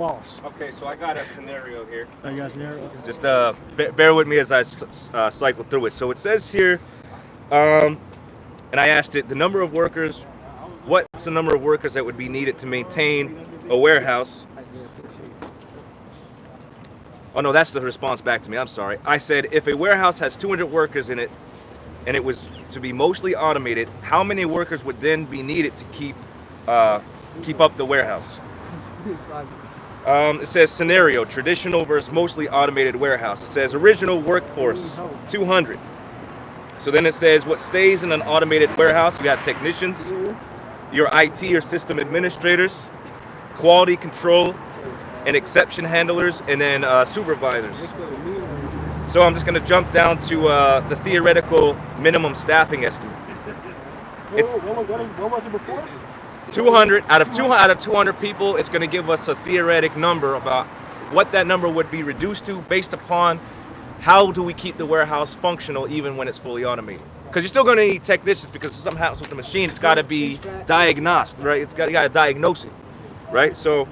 Wallace. Okay, so I got a scenario here. I got a scenario. Just bear with me as I cycle through it. So it says here, and I asked it, the number of workers, what's the number of workers that would be needed to maintain a warehouse? Oh no, that's the response back to me, I'm sorry. I said, if a warehouse has 200 workers in it, and it was to be mostly automated, how many workers would then be needed to keep up the warehouse? It says scenario, traditional versus mostly automated warehouse. It says original workforce, 200. So then it says what stays in an automated warehouse. You got technicians, your IT or system administrators, quality control and exception handlers, and then supervisors. So I'm just going to jump down to the theoretical minimum staffing estimate. What was it before? 200 out of 200 people. It's going to give us a theoretic number about what that number would be reduced to based upon how do we keep the warehouse functional even when it's fully automated. Because you're still going to need technicians, because if something happens with the machine, it's got to be diagnosed, right? You got to diagnose it, right? So,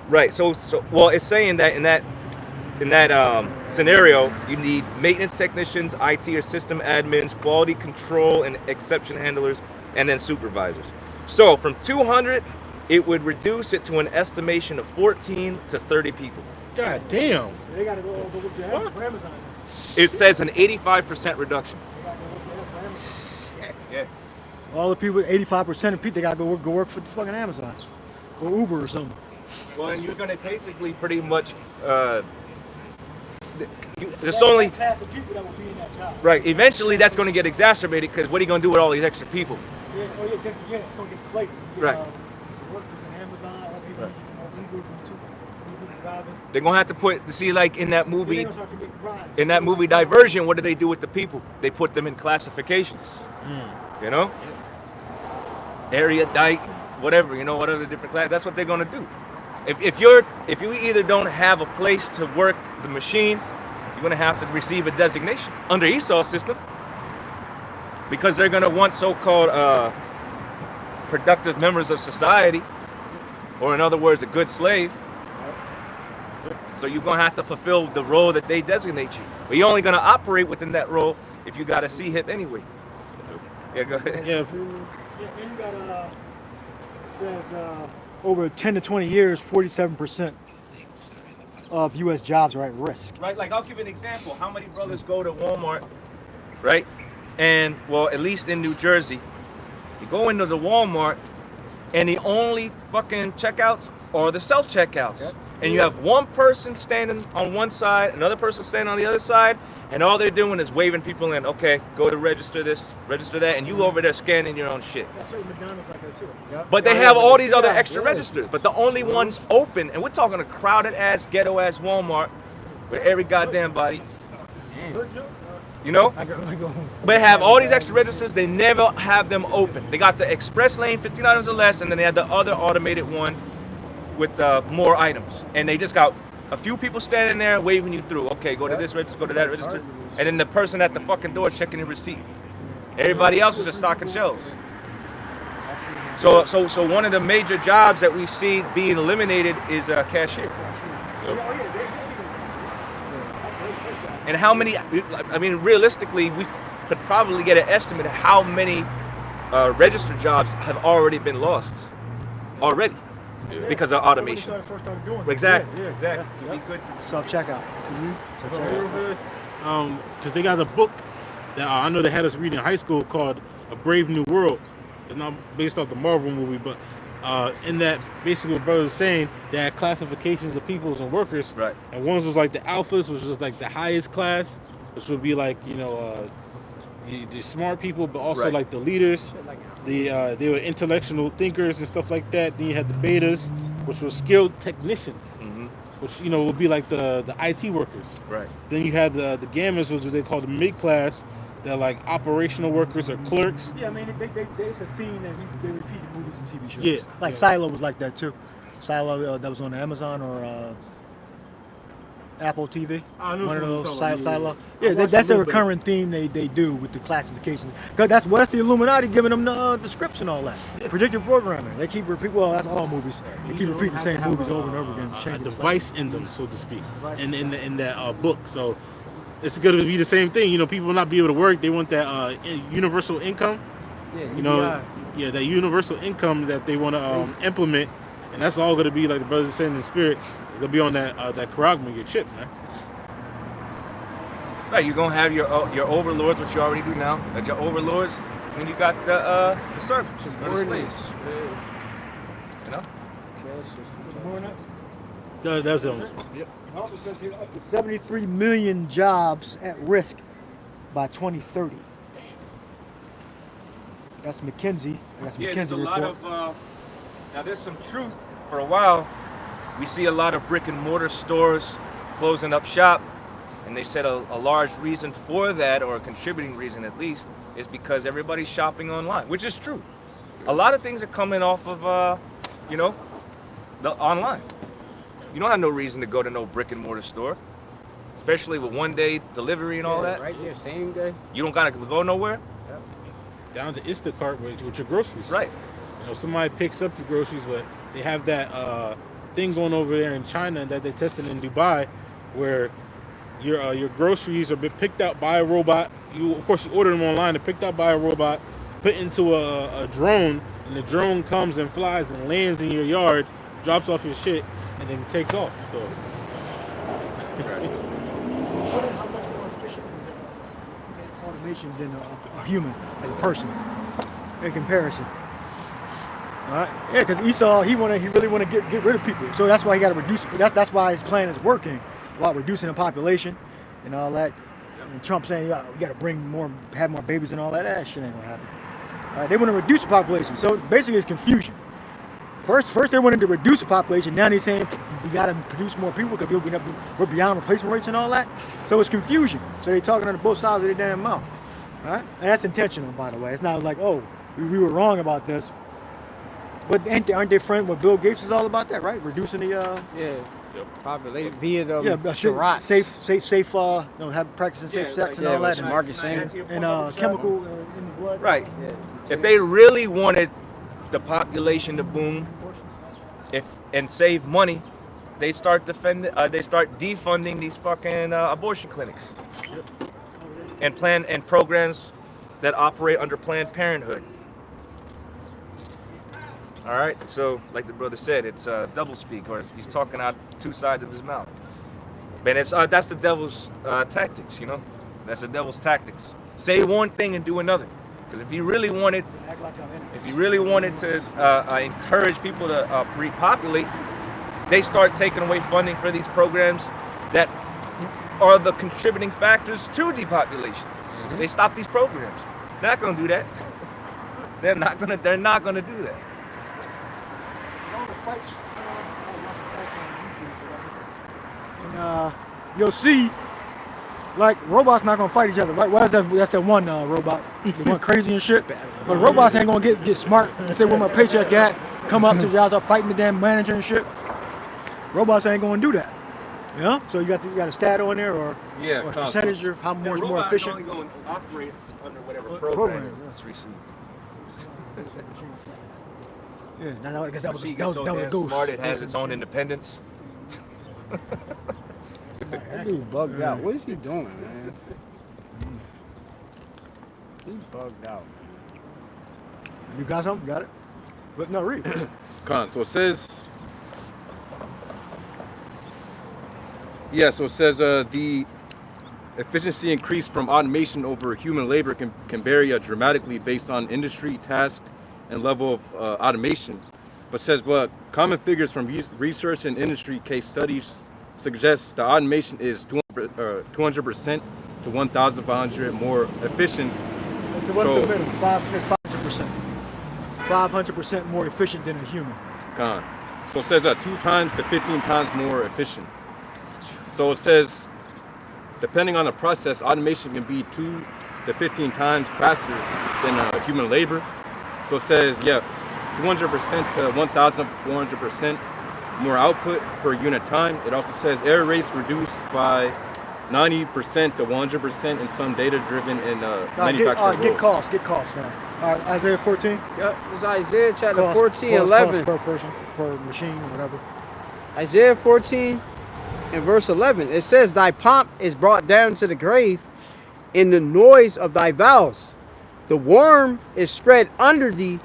right. So well, it's saying that in that scenario, you need maintenance technicians, IT or system admins, quality control and exception handlers, and then supervisors. So from 200, it would reduce it to an estimation of 14 to 30 people. God damn. So they got to go over with the Amazon. It says an 85% reduction. Yeah. All the people, 85% of people, they got to go work for the fucking Amazon or Uber or something. Well, and you're going to basically pretty much, there's only class of people that will be in that job. Right. Eventually, that's going to get exacerbated, because what are you going to do with all these extra people? Yeah, it's going to get deflated. Right. The workers in Amazon, Right. Uber driving. They're going to have to put, see, like in that movie, They're gonna start committing crimes. in that movie Diversion, what do they do with the people? They put them in classifications. You know? Area, dyke, whatever, what are the different classes? That's what they're going to do. If you either don't have a place to work the machine, you're going to have to receive a designation under Esau's system, because they're going to want so-called productive members of society, or in other words, a good slave. So you're going to have to fulfill the role that they designate you. But you're only going to operate within that role if you got a C-hip anyway. Yeah, go ahead. Yeah, and you got it says over 10 to 20 years, 47% of U.S. jobs are at risk. Right, like I'll give you an example. How many brothers go to Walmart, right? And, well, at least in New Jersey, you go into the Walmart and the only fucking checkouts are the self-checkouts. Yep. And you have one person standing on one side, another person standing on the other side, and all they're doing is waving people in. Okay, go to register this, register that, and you over there scanning your own shit. That's McDonald's like that too. Yep. But they have all these other extra registers, but the only ones open, and we're talking a crowded ass, ghetto ass Walmart with every goddamn body. But have all these extra registers, they never have them open. They got the express lane, 15 items or less, and then they have the other automated one with more items. And they just got a few people standing there waving you through. Okay, go to this register, go to that register. And then the person at the fucking door checking your receipt. Everybody else is just stocking shelves. So one of the major jobs that we see being eliminated is a cashier. And how many, I mean, realistically, we could probably get an estimate of how many registered jobs have already been lost already because of automation. Exactly. Yeah. It'd be good to self-checkout. Because they got a book that I know they had us read in high school called A Brave New World. It's not based off the Marvel movie, but in that, basically what brother was saying, they had classifications of peoples and workers. Right. And ones was like the alphas, which was like the highest class, which would be like, the smart people, but also like the leaders. They were intellectual thinkers and stuff like that. Then you had the betas, which were skilled technicians, which would be like the IT workers. Right. Then you had the gammas, which they called the mid class. They're like operational workers or clerks. Yeah, I mean, it's a theme that they repeat in movies and TV shows. Yeah. Like Silo was like that too. Silo that was on Amazon or Apple TV. I know One of what you're those talking about, silo. yeah. I Yeah, watched that's a a little bit. recurring theme they do with the classification. Because that's the Illuminati giving them the scripts and all that. Predictive programming. They keep repeating. Well, that's all movies. They keep repeating the same movies over and over again. A changing the device in them, so to speak, in that book. So it's going to be the same thing. You know, people will not be able to work. They want that universal income. Yeah, You know, yeah, that universal income that they want to implement, and that's all going to be like the brother said in the spirit. It's going to be on that charagma, your chip, man. Right, you're gonna have your overlords, which you already do now. That's your overlords, and you got the servants or the slaves. You know. That was it. It also says here up to 73 million jobs at risk by 2030. That's McKinsey. That's Yeah, McKinsey there's a report. lot of. Now, there's some truth. For a while, we see a lot of brick and mortar stores closing up shop, and they said a large reason for that, or a contributing reason at least, is because everybody's shopping online, which is true. A lot of things are coming off of, the online. You don't have no reason to go to no brick and mortar store, especially with 1-day delivery and all that. Right there, same day. You don't gotta go nowhere. Down to Instacart with your groceries. Right. You know, somebody picks up the groceries, but they have that thing going over there in China that they tested in Dubai, where your groceries are picked out by a robot. You order them online. They're picked out by a robot, put into a drone, and the drone comes and flies and lands in your yard, drops off your shit, and then takes off. So. Wonder how much more efficient is automation than a human, like a person, in comparison. All right? Yeah, because Esau, he really want to get rid of people. So that's why he got to reduce. That's why his plan is working, about reducing the population and all that. And Trump saying we got to have more babies and all that. That shit ain't gonna happen. All right, they want to reduce the population. So basically, it's confusion. First they wanted to reduce the population. Now they're saying we got to produce more people because we're beyond replacement rates and all that. So it's confusion. So they're talking on both sides of their damn mouth. All right, and that's intentional, by the way. It's not like, oh, we were wrong about this. But aren't they friends with Bill Gates is all about that, right? Reducing the Populate via the safe practicing safe sex and all that, and Marcus Singer. and chemical in the blood. Right. If they really wanted the population to boom, and save money, they start defunding these fucking abortion clinics, and programs that operate under Planned Parenthood. All right, so like the brother said, it's double speak, or he's talking out two sides of his mouth. Man, that's the devil's tactics, you know. That's the devil's tactics. Say one thing and do another. Because if you really wanted to encourage people to repopulate, they start taking away funding for these programs that are the contributing factors to depopulation. Mm-hmm. They stop these programs. They're not going to do that. They're not going to do that. All the fights, I watch the fights on YouTube, and you'll see, like, robots not gonna fight each other, right? Well, that's that one robot, the one crazy and shit. But robots ain't gonna get smart and say where my paycheck at, come up to y'all start fighting the damn manager and shit. Robots ain't gonna do that, you know. So you got a stat on there or a percentage of how more efficient. Only going to operate under whatever program it's received. Yeah, now I guess that was so a ghost. smart, it has its own independence. That dude bugged out. What is he doing, man? He bugged out, man. You got something? Got it? But no, read it. So it says, the efficiency increase from automation over human labor can vary dramatically based on industry, task, and level of automation. But says, common figures from research and industry case studies suggest the automation is 200% to 1,500 more efficient. So what's the minimum? 500%. 500% more efficient than a human. So it says 2 times to 15 times more efficient. So it says, depending on the process, automation can be 2 to 15 times faster than human labor. So it says, 200% to 1,400%. more output per unit time. It also says error rates reduced by 90% to 100% in some data-driven and manufacturing Get costs now. All right, Isaiah 14. Yep, it's Isaiah chapter Cost, 14, cost 11. per person, per machine, or whatever. Isaiah 14 and verse 11. It says, thy pomp is brought down to the grave in the noise of thy vows. The worm is spread under thee,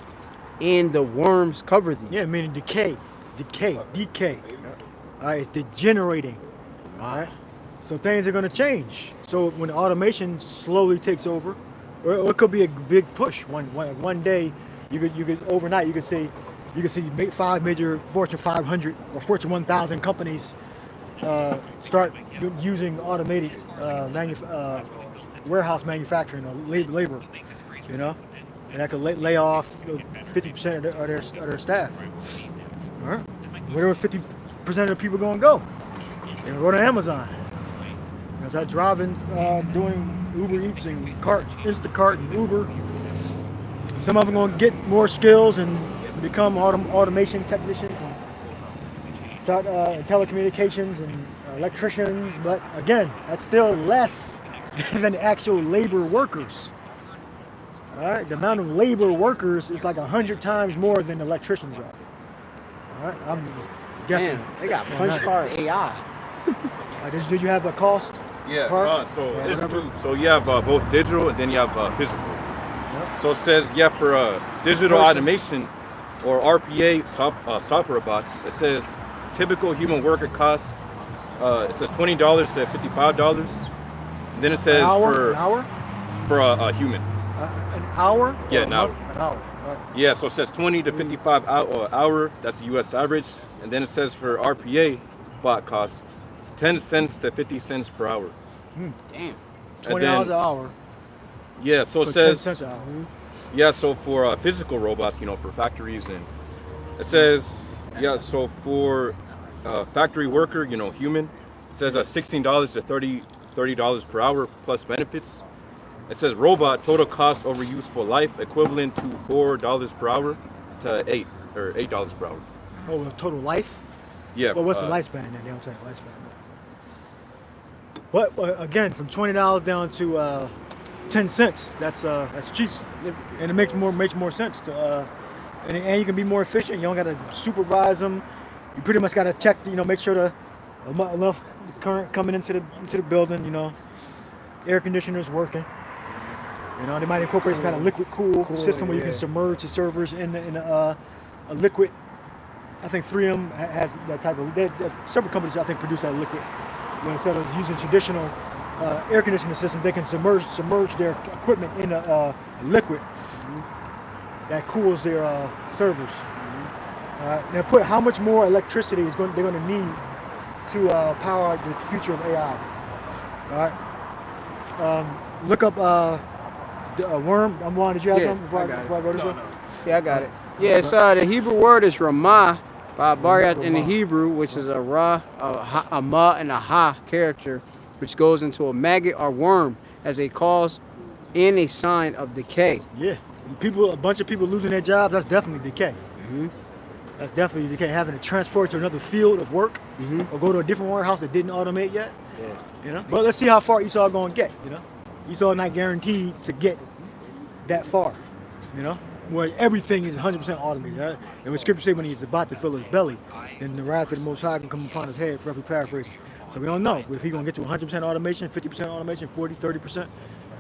and the worms cover thee. Yeah, meaning decay. All right, it's degenerating. All right, so things are going to change. So when automation slowly takes over, or it could be a big push. One day, you could overnight you could see 5 major Fortune 500 or Fortune 1000 companies start using automated warehouse manufacturing or labor, you know, and that could lay off 50% of their staff. All right, where was 50% of the people going to go? They're going to go to Amazon. They're start driving, doing Uber Eats and Instacart and Uber. Some of them going to get more skills and become automation technicians and start telecommunications and electricians. But again, that's still less than actual labor workers. All right, the amount of labor workers is like 100 times more than electricians are. All right, I'm just guessing. Man, they got punch card AI. Did you have a cost? Yeah, part? so you have both digital and then you have physical. Yep. So it says, for digital automation or RPA software bots, it says typical human worker costs, it says $20 to $55. Then it says an hour? for a human. An hour? Yeah, an hour. An hour. Right. Yeah, so it says 20 to 55 hour, that's the US average. And then it says for RPA bot costs 10 cents to 50 cents per hour. Damn. $20 an hour. Yeah, so it For says 10 cents an hour. yeah, so for physical robots, for factories, and it says, so for factory worker, human, it says $16 to $30 per hour plus benefits. It says robot total cost over useful life equivalent to $4 per hour to $8 per hour. Oh, total life? Yeah. Well, what's the lifespan then? They don't say lifespan. But again, from $20 down to 10 cents, that's cheap, and it makes more sense to, and you can be more efficient. You don't got to supervise them. You pretty much got to check, make sure the enough current coming into the building. Air conditioners working. They might incorporate some kind of liquid cool system where you can submerge the servers in a liquid. I think 3M has that type of. Several companies I think produce that liquid. Instead of using traditional air conditioning system, they can submerge their equipment in a liquid that cools their servers. Now, put how much more electricity they're going to need to power the future of AI. All right. Look up worm. Juan, did you have something before I go this way? Yeah, I got it. Yeah, it's the Hebrew word is Ramah. Baryat in the Hebrew, which is a Ra, a Ma, and a Ha character, which goes into a maggot or worm as a cause and a sign of decay. Yeah, a bunch of people losing their jobs, that's definitely decay. That's definitely decay. Having to transfer to another field of work or go to a different warehouse that didn't automate yet. Yeah. But let's see how far Esau going to get, Esau not guaranteed to get that far, where everything is 100% automated. Right? And when Scripture says when he's about to fill his belly, then the wrath of the Most High can come upon his head, roughly paraphrasing. So we don't know if he's going to get to 100% automation, 50% automation, 40, 30%.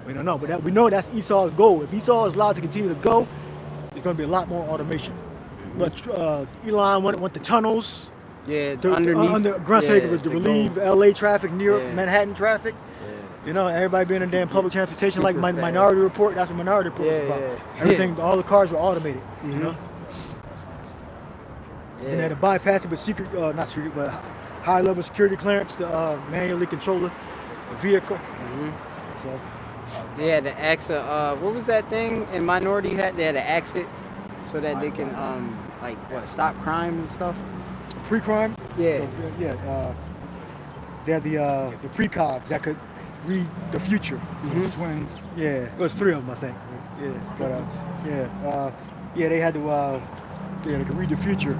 We don't know. But we know that's Esau's goal. If Esau is allowed to continue to go, there's going to be a lot more automation. But Elon want the tunnels. Yeah, underground to relieve LA traffic, New York, Manhattan traffic. Everybody being in damn public transportation like Minority Report. That's what Minority Report is about. Everything, all the cars were automated. And they had to bypass it with but high-level security clearance to manually control the vehicle. So they had to exit. What was that thing in Minority? They had to exit so that they can stop crime and stuff. Pre-crime. Yeah. They had the precogs that could read the future. Twins. Yeah, it was 3 of them, I think. Yeah, but they had to. They could read the future.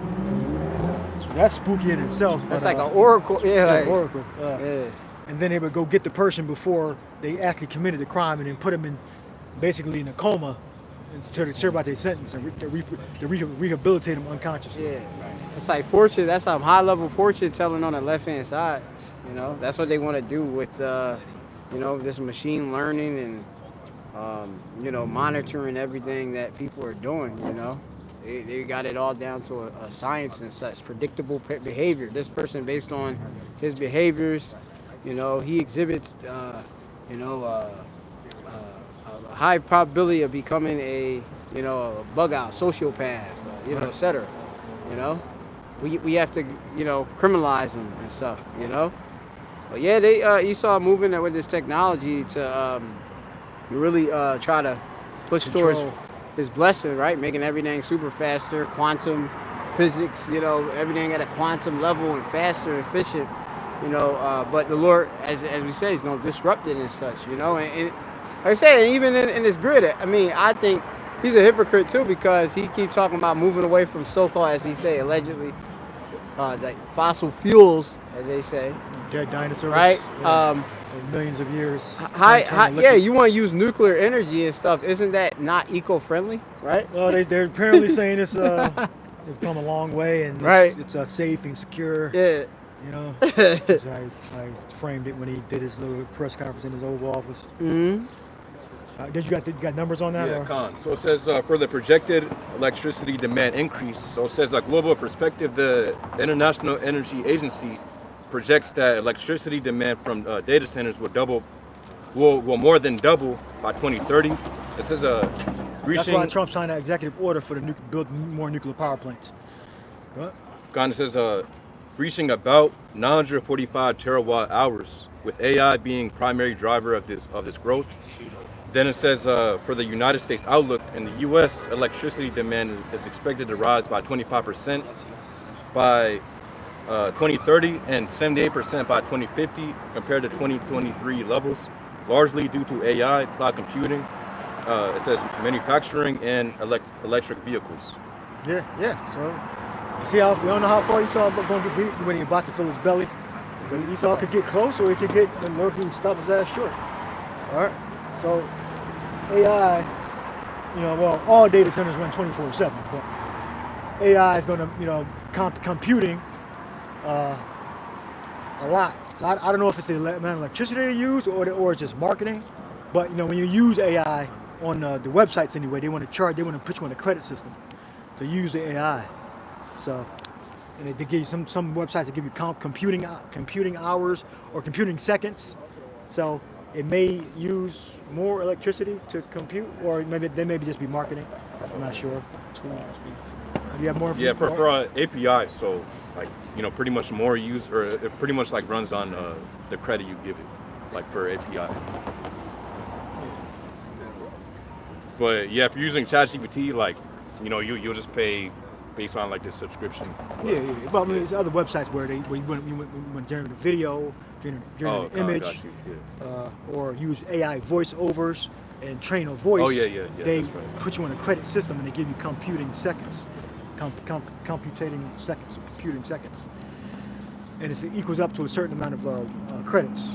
That's spooky in itself. That's but, like an oracle. Yeah, yeah, like, oracle. yeah. And then they would go get the person before they actually committed the crime, and then put them in basically in a coma until they serve out their sentence and rehabilitate them unconsciously. Yeah, it's like fortune. That's some high-level fortune telling on the left-hand side. You know, that's what they want to do with, you know, this machine learning and, you know, monitoring everything that people are doing. You know, they got it all down to a science and such. Predictable behavior. This person, based on his behaviors, you know, he exhibits, you know, a high probability of becoming a, you know, a bug out, sociopath, you know, etc. You know, we have to, you know, criminalize them and stuff, you know. But yeah, they Esau moving with this technology to really try to push towards his blessing, right? Making everything super faster, quantum physics, you know, everything at a quantum level and faster, efficient, you know. But the Lord, as we say, is going to disrupt it and such, you know. And like I said, even in this grid, I mean, I think he's a hypocrite too, because he keeps talking about moving away from so-called, as he say, allegedly, like fossil fuels, as they say. Dead dinosaurs. Right. Millions of years. Yeah, you want to use nuclear energy and stuff. Isn't that not eco-friendly, right? Well, they're apparently saying it's they've come a long way and it's safe and secure. Yeah. You know, I framed it when he did his little press conference in his Oval Office. Mm-hmm. Did you got numbers on that? Yeah, or? Con. So it says for the projected electricity demand increase. So it says global perspective, the International Energy Agency projects that electricity demand from data centers will more than double by 2030. It says That's why Trump signed an executive order for the build more nuclear power plants. What? Con, it says reaching about 945 terawatt hours, with AI being primary driver of this growth. Then it says for the United States outlook, in the U.S. electricity demand is expected to rise by 25% by 2030 and 78% by 2050 compared to 2023 levels, largely due to AI, cloud computing, it says manufacturing, and electric vehicles. Yeah. So you see how we don't know how far Esau going to get when he's about to fill his belly. Because Esau could get close, or he could get the Lord can stop his ass short. All right. So AI, you know, well, all data centers run 24/7, but AI is going to, you know, computing a lot. So I don't know if it's the amount of electricity they use or it's just marketing. But you know, when you use AI on the websites anyway, they want to put you on a credit system to use the AI. So, and they give you some websites that give you computing hours or computing seconds. So it may use more electricity to compute, or maybe they may just be marketing. I'm not sure. Do you have more? Yeah, for API, so like, you know, pretty much more use, or it pretty much like runs on the credit you give it, like for API. But yeah, if you're using ChatGPT, like, you know, you'll just pay based on like the subscription. Yeah. Well, I mean, there's other websites where you want to generate a video, generate an image, or use AI voiceovers and train a voice. Oh yeah. They put you on a credit system and they give you computing seconds, computing seconds, and it equals up to a certain amount of credits.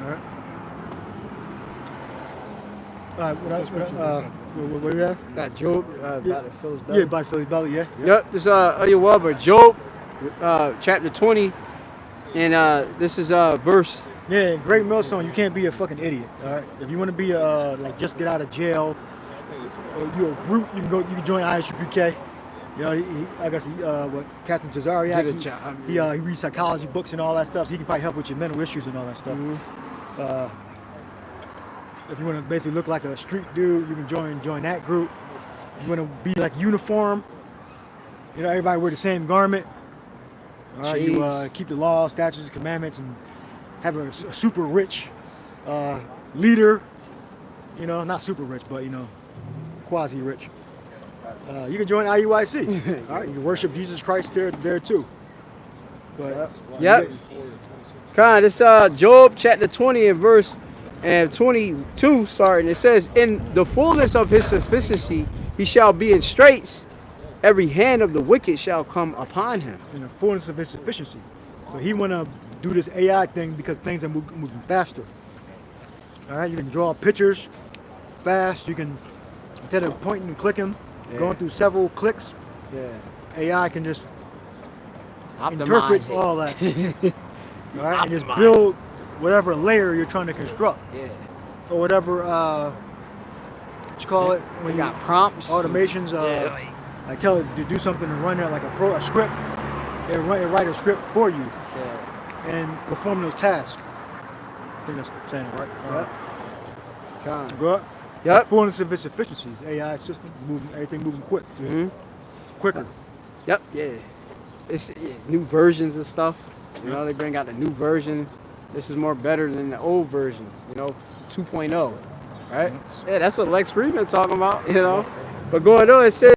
All right. What do you have? Got Job about to fill his belly. Yeah, about to fill his belly. Yeah. Yep. This is Job, chapter 20, and this is verse. Yeah, Great Millstone. You can't be a fucking idiot. All right. If you want to be like just get out of jail, or you're a brute, you can join ISUPK. You know, I guess what Captain Tazariak, he reads psychology books and all that stuff. So he can probably help with your mental issues and all that stuff. Mm-hmm. If you want to basically look like a street dude, you can join that group. You want to be like uniform, you know, everybody wear the same garment. All right, you keep the laws, statutes, and commandments, and have a super rich leader. You know, not super rich, but you know, quasi rich. You can join IUIC. All right, you can worship Jesus Christ there too. But yep. Kind, it's Job chapter 20 and verse 22, and it says, in the fullness of his sufficiency he shall be in straits, every hand of the wicked shall come upon him. In the fullness of his sufficiency. So he want to do this AI thing because things are moving faster. All right, you can draw pictures fast. You can, instead of pointing and clicking, going through several clicks, AI can just interpret Optimize it. all that. All right, and just build whatever layer you're trying to construct. Yeah. Or whatever, what you call it? We got prompts. Automations. I tell it to do something and run there like a script. It write a script for you and perform those tasks. I think that's saying it right. All right. Go up. Yep. The fullness of its efficiencies. AI system, moving, everything moving quick. Quicker. Yep. Yeah. It's new versions of stuff. You know, they bring out the new version. This is more better than the old version. You know, 2.0. Right? Yeah, that's what Lex Friedman's talking about. You know. But going on, it says,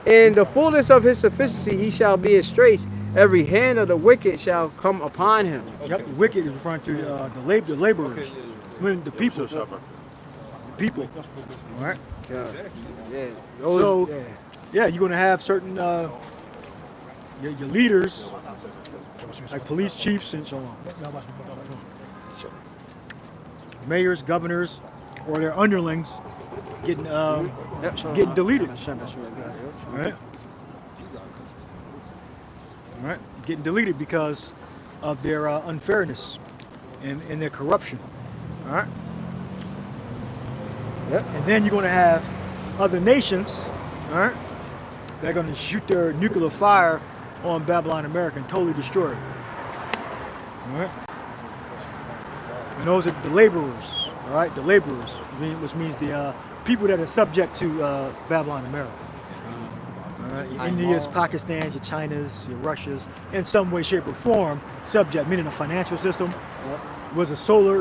in the fullness of his sufficiency, he shall be in straits. Every hand of the wicked shall come upon him. Yep. The wicked is referring to the laborers, the people. The people. All right. Yeah. You're going to have certain your leaders, like police chiefs and so on, mayors, governors, or their underlings getting deleted. All right. All right. Getting deleted because of their unfairness and their corruption. All right. Yep. And then you're going to have other nations, all right, they're going to shoot their nuclear fire on Babylon America and totally destroy it. All right. And those are the laborers, all right, the laborers, which means the people that are subject to Babylon America. All right, your Indias, Pakistans, your Chinas, your Russias, in some way, shape, or form, subject, meaning a financial system. It was a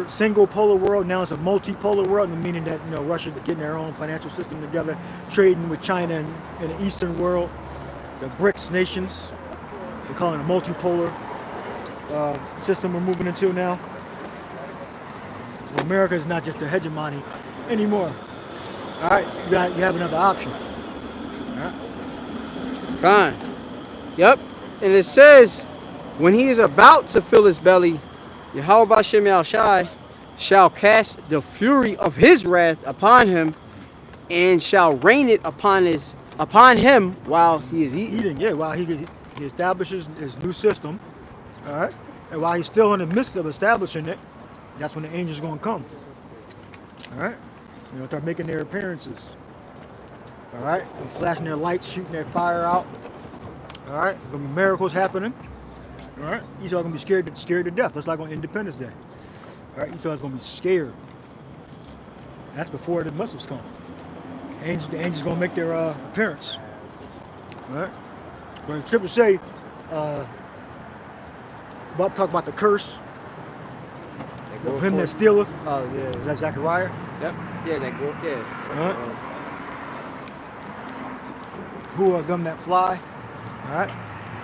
single polar world, now it's a multipolar world, meaning that Russia getting their own financial system together, trading with China in the Eastern world, the BRICS nations, they're calling it a multipolar system we're moving into now. So America is not just a hegemony anymore. All right, you have another option. All right. Fine. Yep. And it says, when he is about to fill his belly, Yahweh Shai shall cast the fury of his wrath upon him, and shall rain it upon him while he is eating. While he establishes his new system, all right, and while he's still in the midst of establishing it, that's when the angels are going to come. All right, start making their appearances. All right, and flashing their lights, shooting their fire out. All right, there's gonna be miracles happening. All right, Esau's gonna be scared to death. That's like on Independence Day. All right, Esau's gonna be scared. That's before the Muslims come. The angels gonna make their appearance. All right, when the scriptures say, Bob talk about the curse of him that stealeth. Oh yeah. Is that Zechariah? Yep. Yeah. All right. Who are them that fly? All right.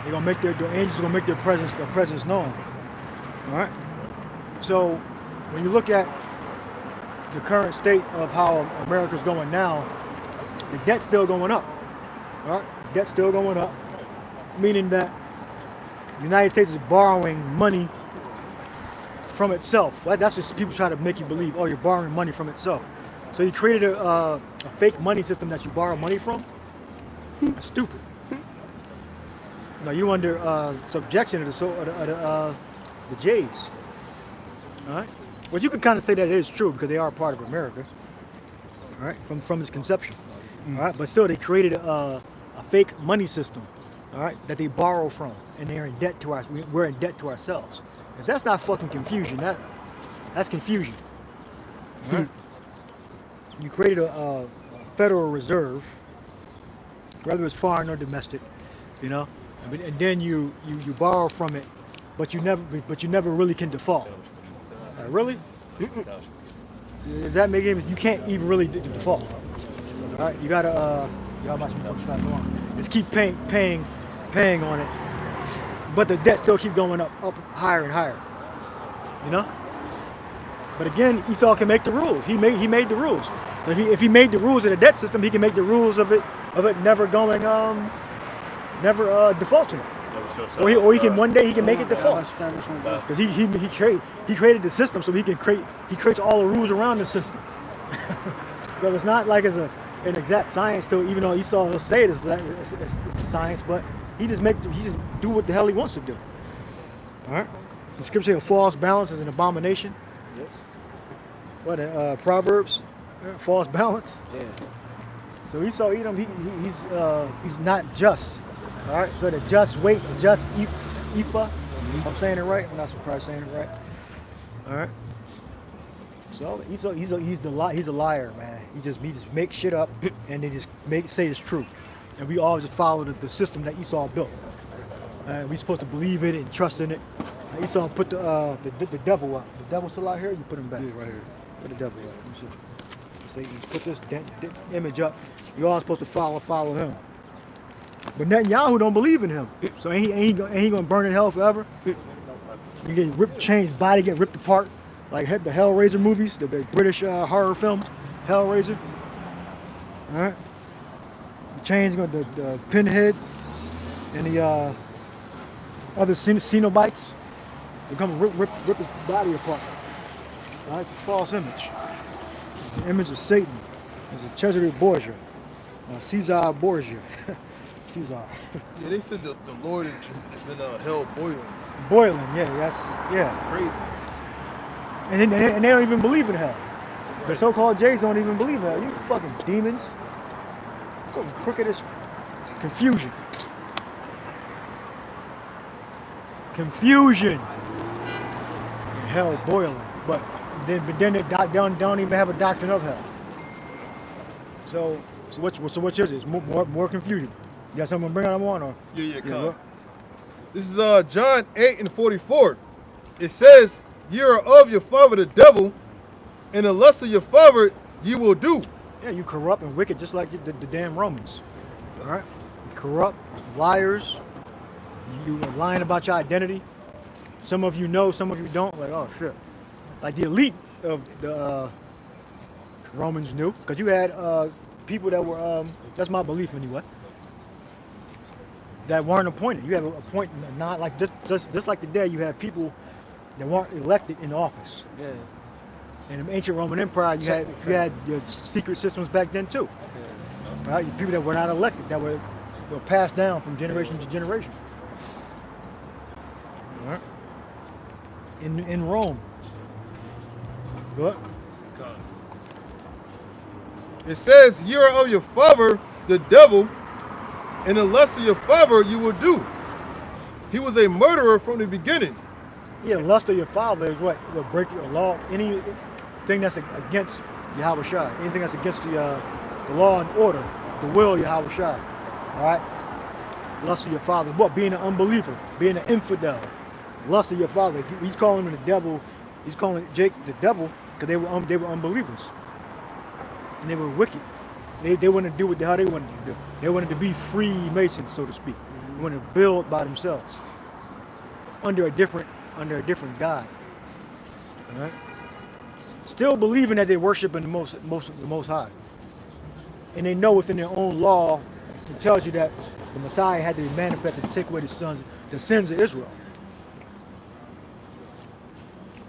They're gonna make the angels gonna make their presence known. All right. So when you look at the current state of how America's going now, the debt's still going up. All right. Debt's still going up, meaning that the United States is borrowing money from itself. That's just people try to make you believe, oh, you're borrowing money from itself. So you created a fake money system that you borrow money from. That's stupid. Now you under subjection of the Jays. All right. Well, you can kind of say that it is true because they are part of America. All right, from its conception. All right, but still they created a fake money system. All right, that they borrow from, and they're in debt to us. We're in debt to ourselves. If that's not fucking confusion, that's confusion. All right. You created a Federal Reserve, whether it's foreign or domestic, and then you borrow from it, but you never really can default. Really? Does that make it? You can't even really default. All right, you gotta just keep paying on it, but the debt still keep going up higher and higher. But again, Esau can make the rules. He made the rules. If he made the rules of the debt system, he can make the rules of it never going never defaulted it. Or he can one day he can make it default. Because he created the system so he creates all the rules around the system. So it's not like it's an exact science still, even though Esau will say it's a science, but he just do what the hell he wants to do. All right. The scripture says a false balance is an abomination. Yep. What Proverbs, false balance. Yeah. So Esau Edom, he's not just. All right. So the just weight, the just ephah. I'm saying it right. I'm not probably saying it right. All right. So Esau, he's a liar, man. He just makes shit up and they just say it's true, and we all just follow the system that Esau built. We're supposed to believe it and trust in it. Esau put the devil up. The devil still out here? You put him back. Yeah, right here. Put the devil up. Satan put this image up. You all supposed to follow him. But Netanyahu don't believe in him, so ain't he gonna burn in hell forever? You get ripped, changed, body get ripped apart, like the Hellraiser movies, the British horror film, Hellraiser. All right. The chains, the pinhead, and the other Cenobites. They come and rip his body apart. All right, it's a false image. It's the image of Satan. It's a Cesare Borgia, Caesar Borgia, Caesar. Yeah, they said the Lord is in hell boiling. Boiling, yeah. Crazy. And they don't even believe in hell. The so-called Jays don't even believe in hell. You fucking demons. So crooked as confusion. Confusion. And hell boiling. But then they don't even have a doctrine of hell. So what's yours? It's more confusion. You got something to bring on or? Yeah, come. This is John 8:44. It says, "You are of your father the devil, and the lust of your father you will do." Yeah, you corrupt and wicked just like the damn Romans. All right? Corrupt, liars. You are lying about your identity. Some of you know, some of you don't. Like, oh shit. Like the elite of the Romans knew. Because you had people that were, that's my belief anyway, that weren't appointed. You have appointed, not like just like today, you have people that weren't elected in office. Yeah. In the ancient Roman Empire, you had your secret systems back then too. Yeah. Right? People that were not elected, that were passed down from generation to generation. All right? In Rome. Go ahead. It says, "You are of your father the devil, and the lust of your father you will do." He was a murderer from the beginning. Yeah, lust of your father is what will break your law. Anything that's against Yahweh Shai, anything that's against the law and order, the will of Yahweh Shai. All right. Lust of your father. What? Being an unbeliever, being an infidel. Lust of your father. He's calling him the devil. He's calling Jake the devil because they were unbelievers and they were wicked. They wanted to do what the hell they wanted to do. They wanted to be Freemasons, so to speak. They wanted to build by themselves under a different God. All right? Still believing that they're worshiping the most high. And they know within their own law, it tells you that the Messiah had to be manifested to take away the sins of Israel.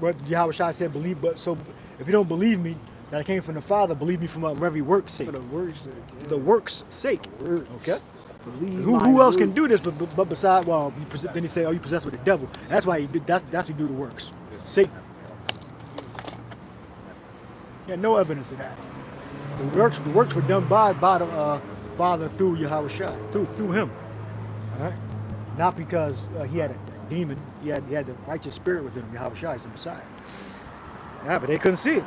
But Yahweh Shai said, believe, but so if you don't believe me, that I came from the Father, believe me from every work's sake. For the work's sake. Yeah. The work's sake. Okay? Believe Who else can do this but besides, well, then he said, oh, you possessed with the devil. That's why he did, that's who do the works. Satan. Yeah, no evidence of that. The works were done by the Father through Yahweh Shai, through him. All right? Not because he had a demon, he had the righteous spirit within him. Yahweh Shai is the Messiah. Yeah, but they couldn't see it.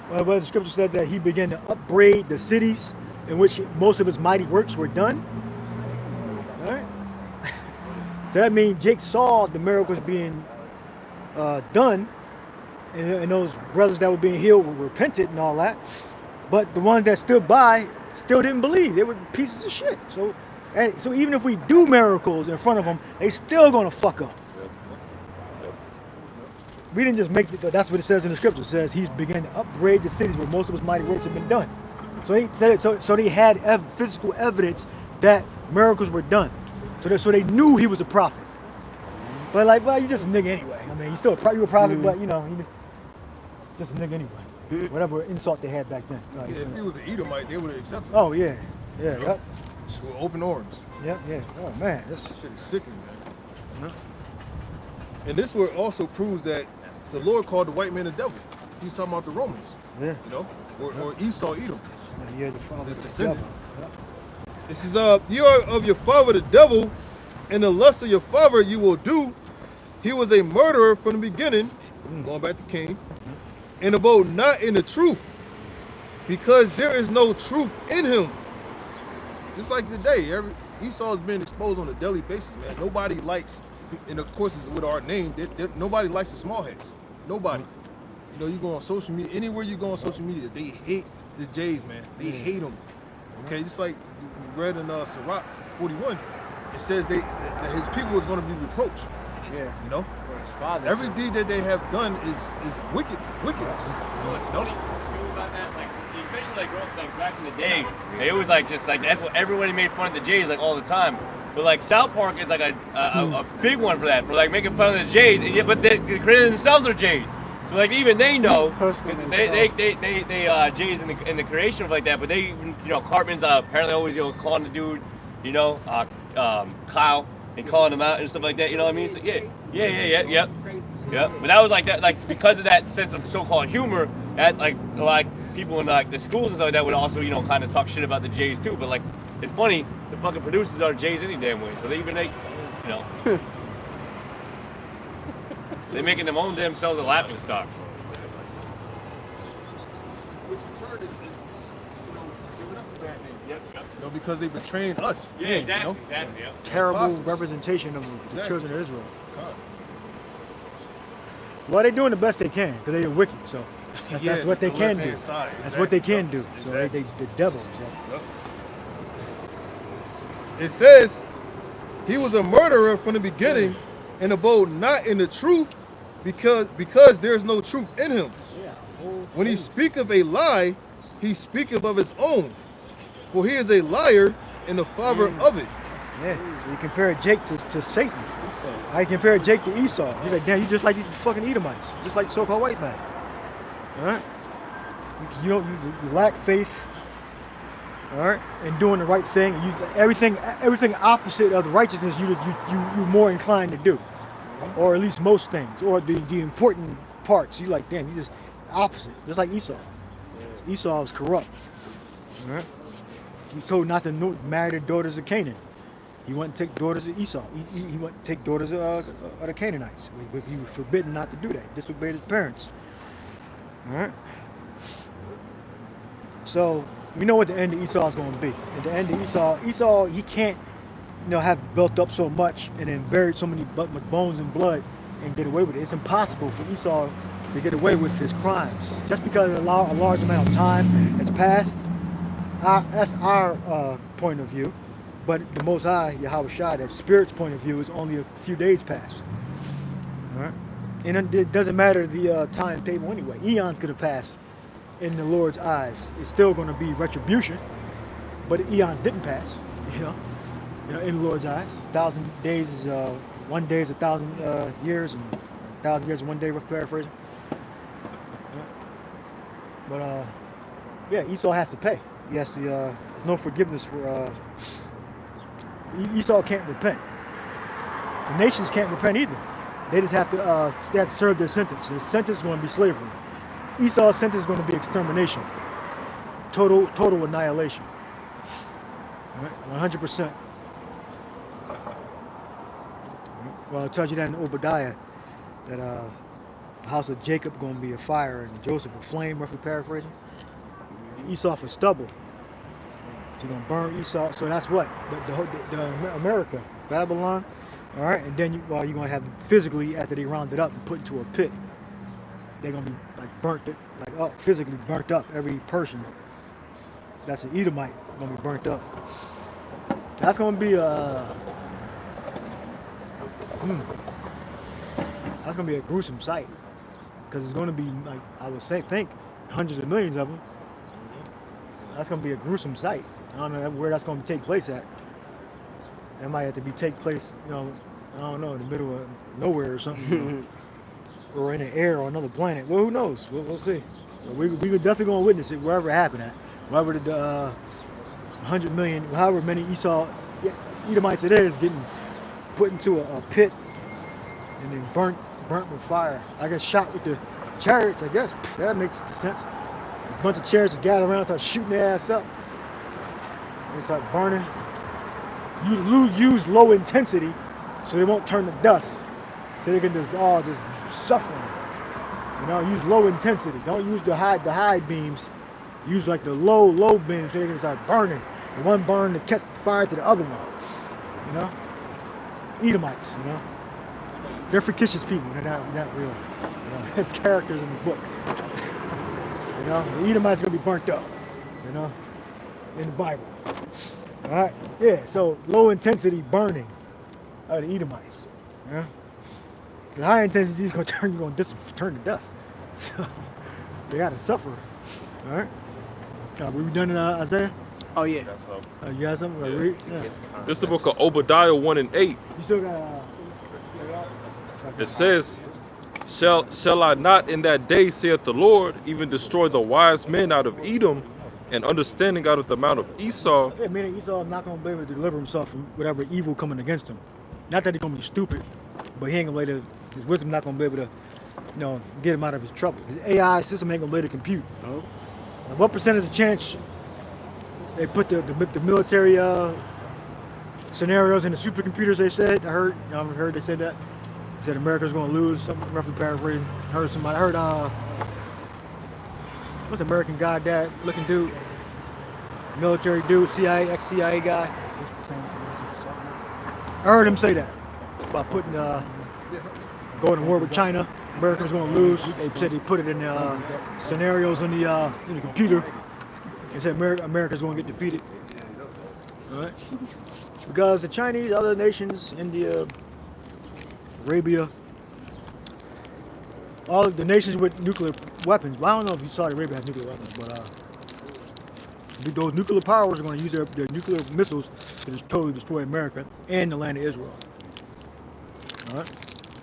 Well, the scripture said that he began to upbraid the cities in which most of his mighty works were done. All right? So that means Jake saw the miracles being done, and those brothers that were being healed were repented and all that. But the ones that stood by still didn't believe. They were pieces of shit. So even if we do miracles in front of them, they still gonna fuck up. We didn't just make that's what it says in the scripture. It says he's began to upgrade the cities where most of his mighty works have been done. So he said it. So they had physical evidence that Miracles were done. So they knew he was a prophet. But like, well, you just a nigga anyway. I mean, you still you a prophet, but you know, he just a nigga anyway. Whatever insult they had back then. Yeah, if he was an Edomite, they would have accepted. Oh yeah, yeah, yep. Just with open arms. Yeah, yeah. Oh man, this Shit is sickening, man. And this word also proves that the Lord called the white man the devil. He's talking about the Romans, yeah. you know, or Esau, Edom. Yeah, the father His of the descendant. devil. This is you are of your father the devil, and the lust of your father you will do. He was a murderer from the beginning, going back to Cain, and abode not in the truth, because there is no truth in him. Just like today, Esau is being exposed on a daily basis, man. Nobody likes, and of course it's with our name, nobody likes the small heads. Nobody. You know, you go on social media, anywhere you go on social media, they hate the Jays, man. They hate them. Okay, just like we read in Sirach 41, it says that his people is going to be reproached. Yeah. You know, His father. every deed that they have done is wickedness. Too about that, like especially like girls like back in the day, they always like just like that's what everybody made fun of the Jays like all the time. But like South Park is like a big one for that, for like making fun of the Jays, and yet but they created themselves are Jays. So like even they know, 'cause they Jays in the creation of like that, but they you know Cartman's apparently always calling the dude, you know, Kyle. And calling them out and stuff like that, you know what I mean? So, yep. But that was like that, like because of that sense of so-called humor, that's like a lot of people in like the schools and stuff like that would also, you know, kind of talk shit about the Jays too. But like, it's funny, the fucking producers are Jays any damn way. So they, you know, they're making them own themselves a laughing stock. Which in turn is you know, giving us a bad name. Yep. You know, because they betraying us. Yeah, exactly, You know? exactly. Yep. Terrible Apostles. representation of the Exactly. children of Israel. Huh. Well, they're doing the best they can because they're wicked. So that's Yeah, what they the can do. left-hand side, That's what they exactly. can do. So Exactly. the devils. So. Yep. It says he was a murderer from the beginning and abode not in the truth because there's no truth in him. When he speaketh a lie, he speaketh of his own, for he is a liar and the father of it. Yeah. So you compare Jake to Satan. I compare Jake to Esau. He's like, damn, you just like these fucking Edomites, just like so-called white man. All right. You lack faith. All right, and doing the right thing. Everything opposite of the righteousness you're more inclined to do, or at least most things, or the important parts. You like, damn, you just opposite, just like Esau. Esau was corrupt. All right, he was told not to marry the daughters of Canaan. He went to take daughters of Esau. He went to take daughters of the Canaanites. He was forbidden not to do that. Disobeyed his parents. All right. So we know what the end of Esau is going to be. At the end of Esau, he can't, have built up so much and then buried so many bones and blood and get away with it. It's impossible for Esau to get away with his crimes just because a large amount of time has passed. That's our point of view. But the Most High, Yahweh Shai, that Spirit's point of view is only a few days past. All right? And it doesn't matter the timetable anyway. Eons could have passed in the Lord's eyes. It's still going to be retribution, but eons didn't pass, in the Lord's eyes. 1,000 days is, 1 day is 1,000 years, and 1,000 years is 1 day, rough paraphrasing. But Esau has to pay. He has to, there's no forgiveness for, Esau can't repent. The nations can't repent either. They just have to serve their sentence. Their sentence is going to be slavery. Esau's sentence is going to be extermination. Total annihilation. All right? 100%. Well, it tells you that in Obadiah, that the house of Jacob going to be a fire and Joseph a flame, roughly paraphrasing. Esau for stubble. So you're going to burn Esau. So that's what? The America, Babylon. All right, and then you're going to have them physically, after they round it up and put into a pit, they're going to be like physically burnt up. Every person that's an Edomite going to be burnt up. That's going to be that's going to be a gruesome sight, because it's going to be, like I would think hundreds of millions of them. That's going to be a gruesome sight. I don't know where that's going to take place at. That might have to take place, you know, I don't know, in the middle of nowhere or something, you know, or in the air or another planet. Well, who knows? We'll see. But we definitely gonna witness it wherever it happened at. Wherever the 100 million, however many Edomites it is, getting put into a pit and then burnt with fire. I guess shot with the chariots, I guess. That makes sense. A bunch of chariots gather around, start shooting their ass up. They start burning. You use low intensity so they won't turn to dust. So they can just suffering. You know, use low intensity. Don't use the high beams. Use like the low beams so they can start burning. The one burn to catch fire to the other one. You know? Edomites, you know? They're fictitious people. They're not real. You know? It's characters in the book. You know? The Edomites are gonna be burnt up. You know? In the Bible. Alright? Yeah, so low intensity burning of the Edomites. Yeah? The high intensity is gonna turn to dust. So they gotta suffer. Alright? We done in Isaiah? Oh yeah. You got something? Yeah. Read? Yeah. This is the book of Obadiah 1 and 8. You still got It says, Shall I not in that day, saith the Lord, even destroy the wise men out of Edom, and understanding out of the mount of Esau? Yeah, meaning Esau not going to be able to deliver himself from whatever evil coming against him. Not that he's going to be stupid, but he ain't going to his wisdom not going to be able to, you know, get him out of his trouble. His AI system ain't going to be able to compute. Oh. Now, what percentage of chance they put the military scenarios in the supercomputers? They said, I heard they said that. They said America's going to lose. Something roughly paraphrasing. I heard what's the American guy, that looking dude, military dude, CIA, ex-CIA guy. I heard him say that about putting going to war with China. America's going to lose. They said they put it in scenarios in the computer. They said America's going to get defeated. All right, because the Chinese, other nations, India, Arabia, all the nations with nuclear weapons. Well, I don't know if Saudi Arabia has nuclear weapons, but those nuclear powers are going to use their nuclear missiles to just totally destroy America and the land of Israel. All right,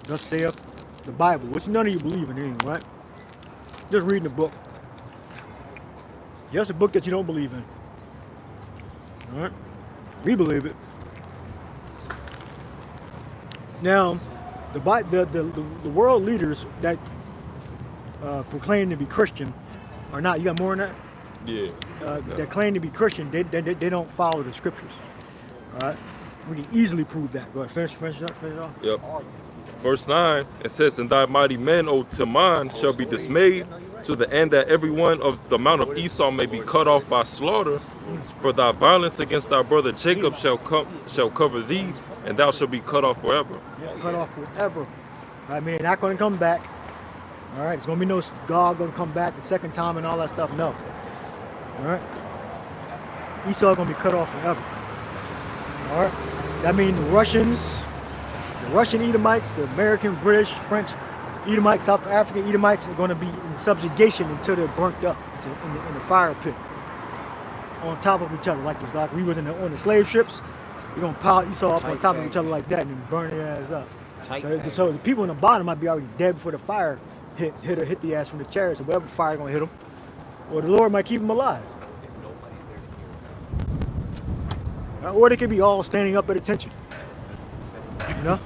thus saith the Bible, which none of you believe in anyway, right? Just reading the book. Just a book that you don't believe in. All right, we believe it. Now, the world leaders that proclaim to be Christian are not. You got more on that? Yeah. That claim to be Christian, they don't follow the scriptures. All right, we can easily prove that. Go ahead, finish off. Yep. Verse 9, it says, And thy mighty men, O Teman, shall be dismayed, to the end that every one of the mount of Esau may be cut off by slaughter. For thy violence against thy brother Jacob shall cover thee, and thou shalt be cut off forever. Yeah, cut off forever. I mean, they're not going to come back. All right, it's going to be no God going to come back the second time and all that stuff. No. All right. Esau going to be cut off forever. All right. That means the Russian Edomites, the American, British, French Edomites, South African Edomites are going to be in subjugation until they're burnt up in the fire pit on top of each other like this. Like we was on the slave ships, we're going to pile Esau up on top of each other like that and then burn their ass up. So the people in the bottom might be already dead before the fire hit the ass from the chariots or whatever fire going to hit them. Or the Lord might keep them alive. Or they could be all standing up at attention. You know?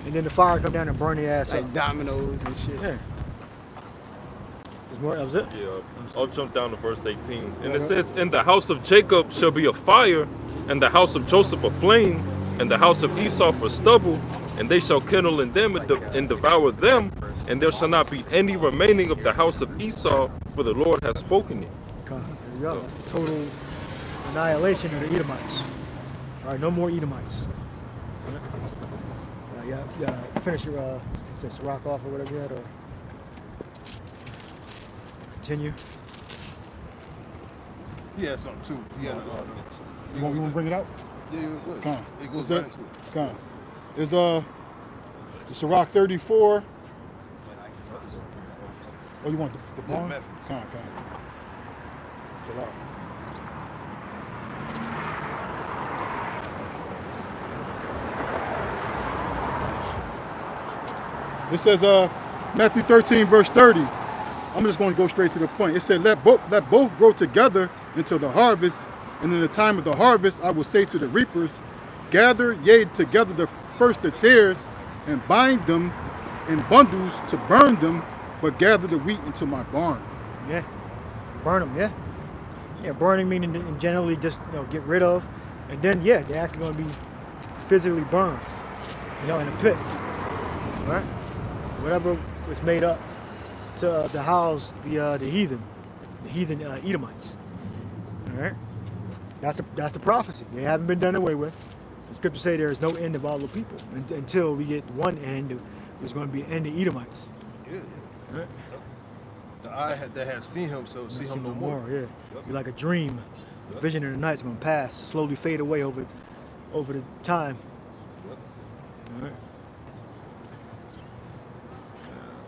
And then the fire come down and burn the ass like up. dominoes and shit. Yeah. There's more, that was it? Yeah, I'll jump down to verse 18. And it says, And the house of Jacob shall be a fire, and the house of Joseph a flame, and the house of Esau for stubble, and they shall kindle in them and devour them, and there shall not be any remaining of the house of Esau, for the Lord has spoken it. There you go. Total annihilation of the Edomites. All right, no more Edomites. Yeah. Finish your rock off or whatever you had, or continue. He had something too. He had You want to bring it out? Yeah, it was. Come on. It goes Is back that- to it. Come on. Is Sirach 34? Oh, you want the Yeah, poem? Matthew. Come on. Sirach. It says Matthew 13 verse 30. I'm just going to go straight to the point. It said, let both grow together until the harvest, and in the time of the harvest I will say to the reapers, gather ye together the tares, and bind them in bundles to burn them, but gather the wheat into my barn. Yeah, burn them. Yeah, yeah. Burning meaning generally just get rid of, and then yeah, they're actually going to be physically burned, in a pit, right? Whatever was made up to house the heathen Edomites. All right, that's the prophecy. They haven't been done away with. The scriptures say there is no end of all the people until we get one end. There's going to be an end of Edomites. Yeah. Right? The eye that have seen him, so see him no more. Yeah, be like a dream. The vision of the night is going to pass, slowly fade away over the time. Yep. All right.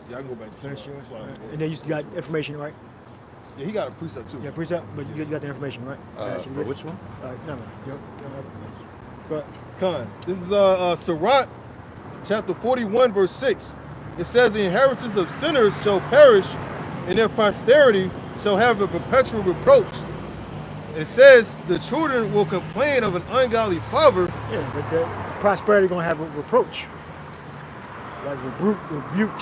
Yeah, I can go back to Finish slide. yours. Slide. All right. And then you got information, right? Yeah, he got a precept too. Yeah, precept, but you got the information, right? For which one? All right, no. But Con. This is Sirach, chapter 41, verse 6. It says, the inheritance of sinners shall perish, and their posterity shall have a perpetual reproach. It says, the children will complain of an ungodly father. yeah, but the prosperity going to have a reproach. Like rebuke,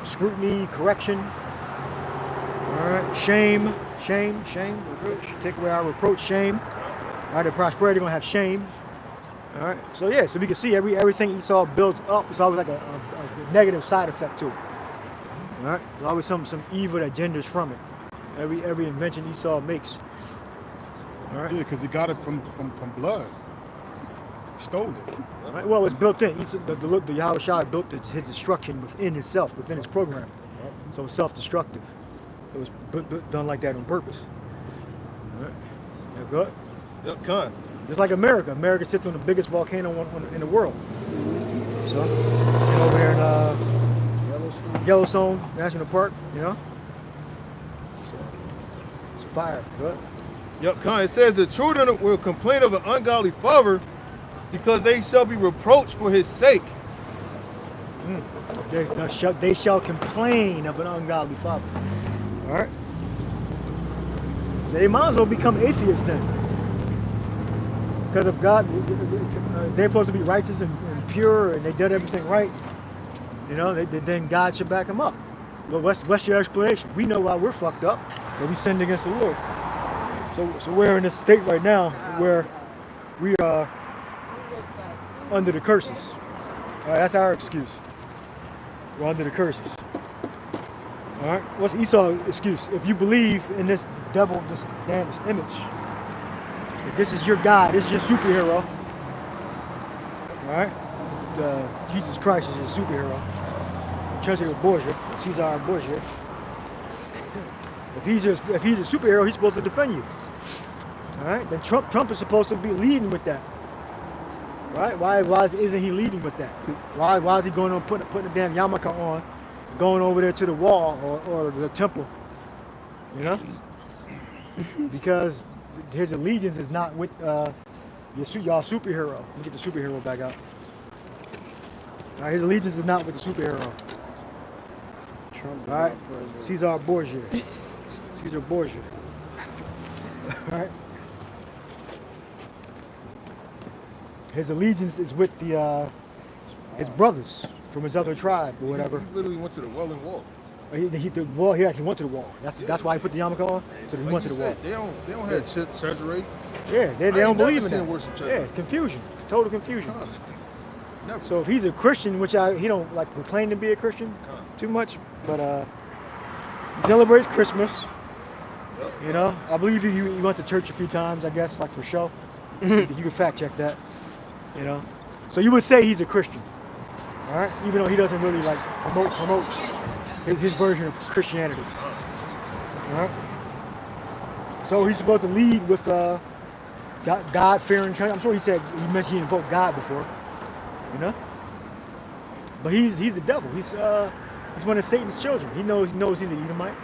scrutiny, correction. All right, shame, reproach. Take away our reproach, shame. All right, the prosperity going to have shame. All right, so yeah, so we can see everything Esau builds up is always like a negative side effect to it. All right, there's always some evil that genders from it. Every invention Esau makes. All right. Yeah, because he got it from blood. Stole it. All right. Well, it's built in. The Yahweh Shai built his destruction within itself, within his program. So it's self-destructive. It was done like that on purpose. All right. Yeah, good. Yep, Con. Just like America. America sits on the biggest volcano in the world. So, over there in Yellowstone National Park, So, it's fire. Good. Yep, Con. It says the children will complain of an ungodly father because they shall be reproached for his sake. They shall complain of an ungodly father. All right. So they might as well become atheists then. Because if God, they're supposed to be righteous and pure, and they did everything right, then God should back them up. Well, what's your explanation? We know why we're fucked up, but we sinned against the Lord. So we're in this state right now where we are under the curses. All right, that's our excuse. We're under the curses. All right, what's Esau's excuse? If you believe in this devil, this damned image, if this is your God, this is your superhero. All right, Jesus Christ is your superhero. Cesare Borgia, Caesar Borgia. If he's a superhero, he's supposed to defend you. All right, then Trump is supposed to be leading with that. Right? Why isn't he leading with that? Why is he going on putting a damn yarmulke on, going over there to the wall or the temple? Because his allegiance is not with y'all superhero. Let me get the superhero back out. All right, his allegiance is not with the superhero. Trump. All right, Caesar Borgia. Caesar Borgia. All right. His allegiance is with his brothers from his other tribe or whatever. He literally went to the Welling Wall. He actually went to the wall. That's why he put the yarmulke on. So he went to the wall. They don't have treasury. Yeah, they don't believe in that. Worship Yeah, it's confusion, total confusion. Never. So if he's a Christian, which he don't like proclaim to be a Christian too much, but he celebrates Christmas. I believe he went to church a few times, I guess, like for show. You can fact check that. So you would say he's a Christian, all right? Even though he doesn't really like promote his version of Christianity, all right? So he's supposed to lead with God-fearing. I'm sure he mentioned he invoked God before, But he's the devil. He's one of Satan's children. He knows he's an Edomite.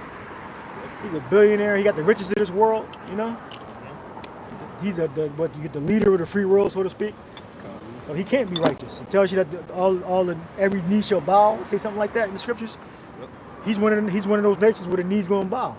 He's a billionaire. He got the riches of this world. He's the leader of the free world, so to speak. So he can't be righteous. It tells you that every knee shall bow. Say something like that in the scriptures. He's one of those nations where the knees going to bow.